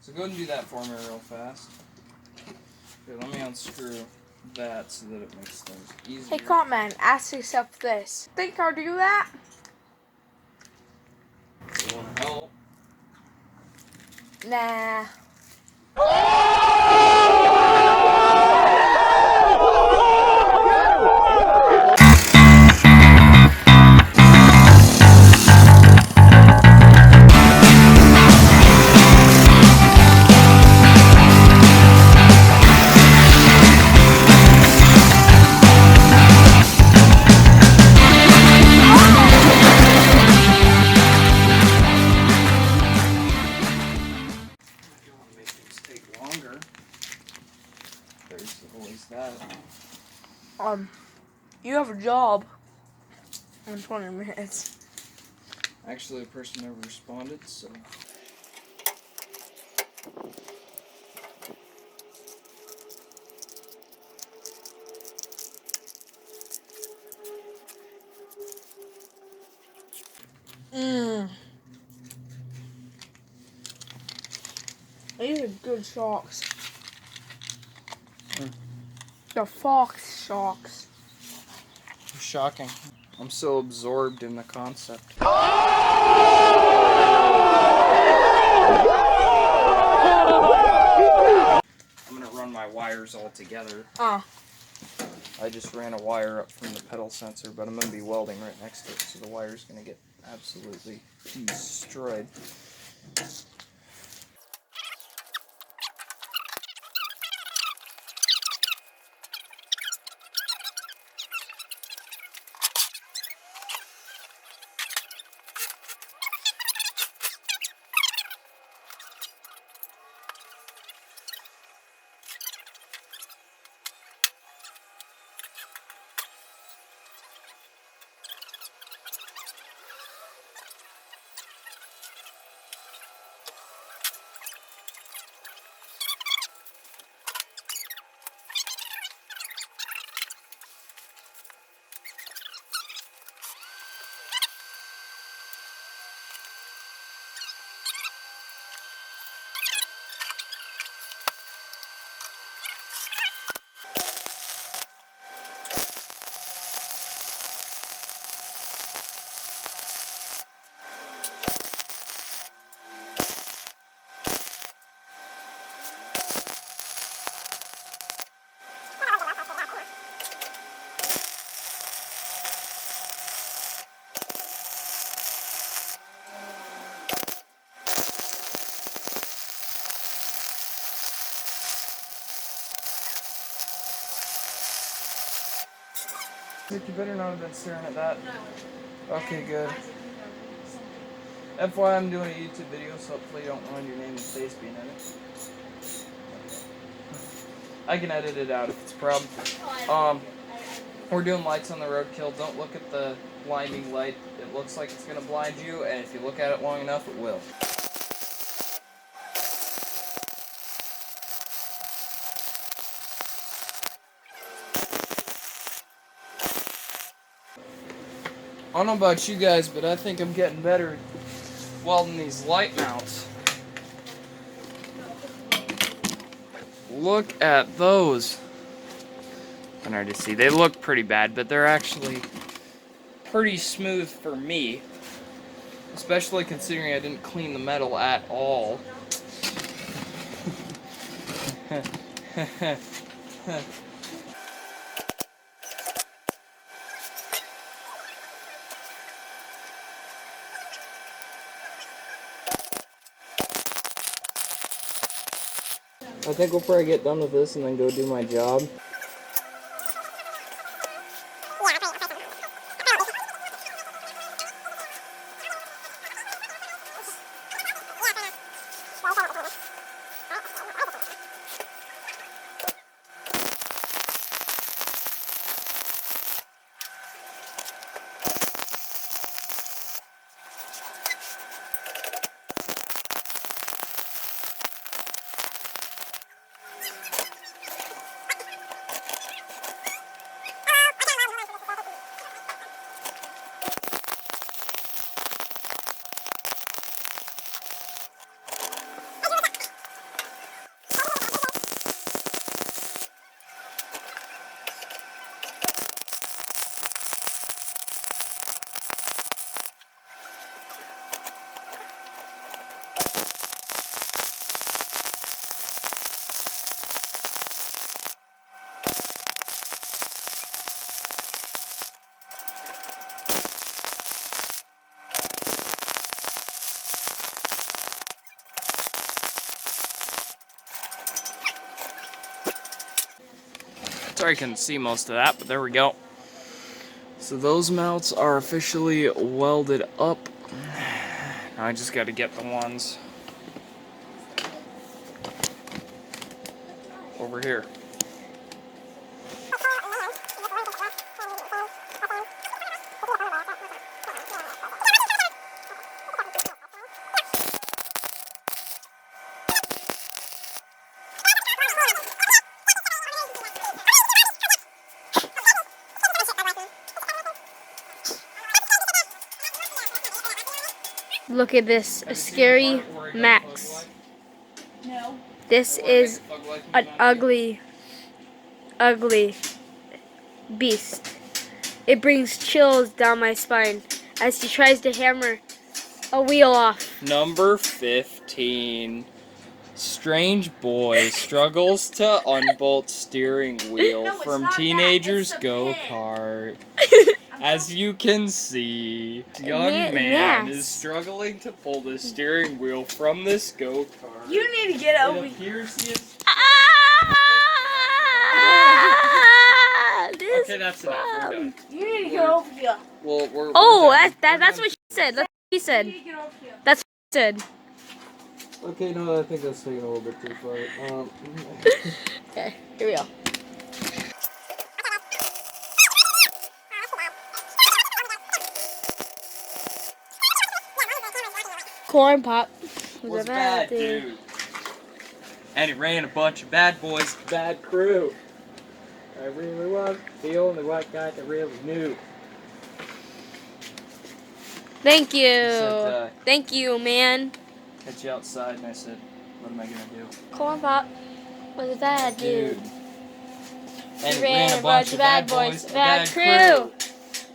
So go ahead and do that for me real fast. Okay, let me unscrew that so that it makes things easier. Hey, comment, ask yourself this. Think I'll do that? You want to help? Nah. There's always that. You have a job in 20 minutes. Actually, the person never responded, so. These are good sharks. The fox sharks. Shocking. I'm so absorbed in the concept. I'm gonna run my wires all together. I just ran a wire up from the pedal sensor, but I'm gonna be welding right next to it, so the wire's gonna get absolutely destroyed. You better not have been staring at that. Okay, good. FYI, I'm doing a YouTube video, so hopefully you don't mind your name and face being in it. I can edit it out if it's a problem. We're doing lights on the Roadkill. Don't look at the blinding light. It looks like it's going to blind you, and if you look at it long enough, it will. I don't know about you guys, but I think I'm getting better at welding these light mounts. Look at those. I can already see. They look pretty bad, but they're actually pretty smooth for me. Especially considering I didn't clean the metal at all. I think we'll probably get done with this and then go do my job. Sorry I couldn't see most of that, but there we go. So those mounts are officially welded up. Now I just got to get the ones over here. Look at this, a scary Max. This is an ugly, ugly beast. It brings chills down my spine as he tries to hammer a wheel off. Number 15. Strange boy struggles to unbolt steering wheel from teenager's go-kart. As you can see, young man is struggling to pull the steering wheel from this go-kart. You need to get over here. It appears he is... Okay, that's enough. We're done. You need to get over here. Well, we're that's what she said. That's what he said. That's what she said. Okay, no, I think that's taking a little bit too far. Okay, here we go. Corn pop was a bad dude. And he ran a bunch of bad boys, bad crew. I really was the only white guy that really knew. Thank you. Said, Thank you, man. Catch you outside, and I said, what am I gonna do? Corn pop was a bad dude. And he ran a bunch of bad boys, bad crew.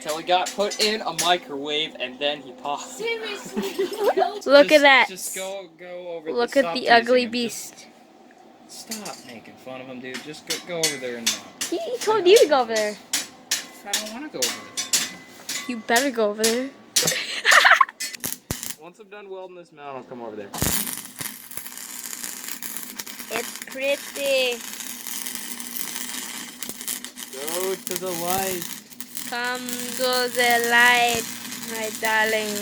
Till he got put in a microwave, and then he popped. Seriously. Look at that. Just go over. Look at the ugly beast. Stop making fun of him, dude. Just go over there and He told you to go over there. I don't want to go over there. You better go over there. Once I'm done welding this mount, I'll come over there. It's pretty. Go to the light. Come to the light, my darling.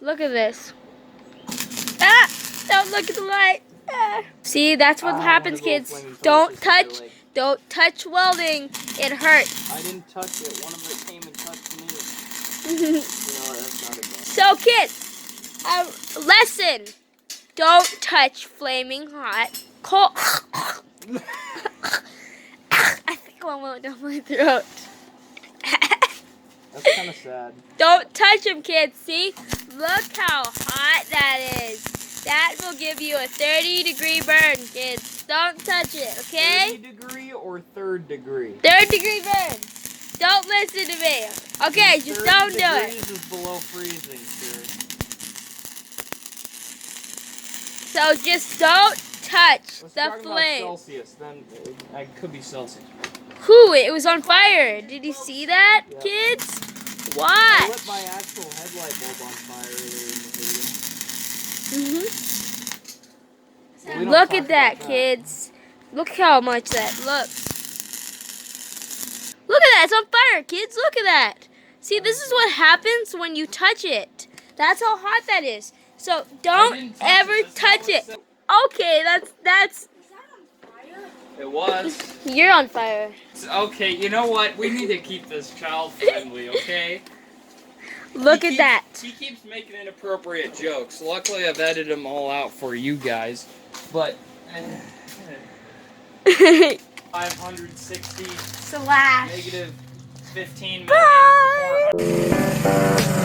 Look at this. Ah! Don't look at the light. Ah. See, that's what happens, kids. Don't touch welding. It hurts. I didn't touch it. One of them came and touched me. You know, that's not a good. So, kids, lesson. Don't touch flaming hot coal. I think one went down my throat. That's kind of sad. Don't touch them, kids. See? Look how hot that is. That will give you a 30-degree burn, kids. Don't touch it, okay? 30-degree or 3rd degree? 3rd-degree burn. Don't listen to me. Okay, just don't do it. 30 degrees is below freezing, sir. So just don't touch Let's the talk flame. about Celsius, then it could be Celsius. Whew, it was on fire. Did you see that, kids? I Watch. lit my actual headlight bulb on fire earlier in the video. Look at that, kids. Look how much that looks. Look at that. It's on fire, kids. Look at that. See, this is what happens when you touch it. That's how hot that is. So don't ever touch it. Okay, that's. It was. You're on fire. Okay, you know what? We need to keep this child friendly, okay? Look at that. He keeps making inappropriate jokes. Luckily, I've edited them all out for you guys. But 560 Slash. negative 15 Bye. million.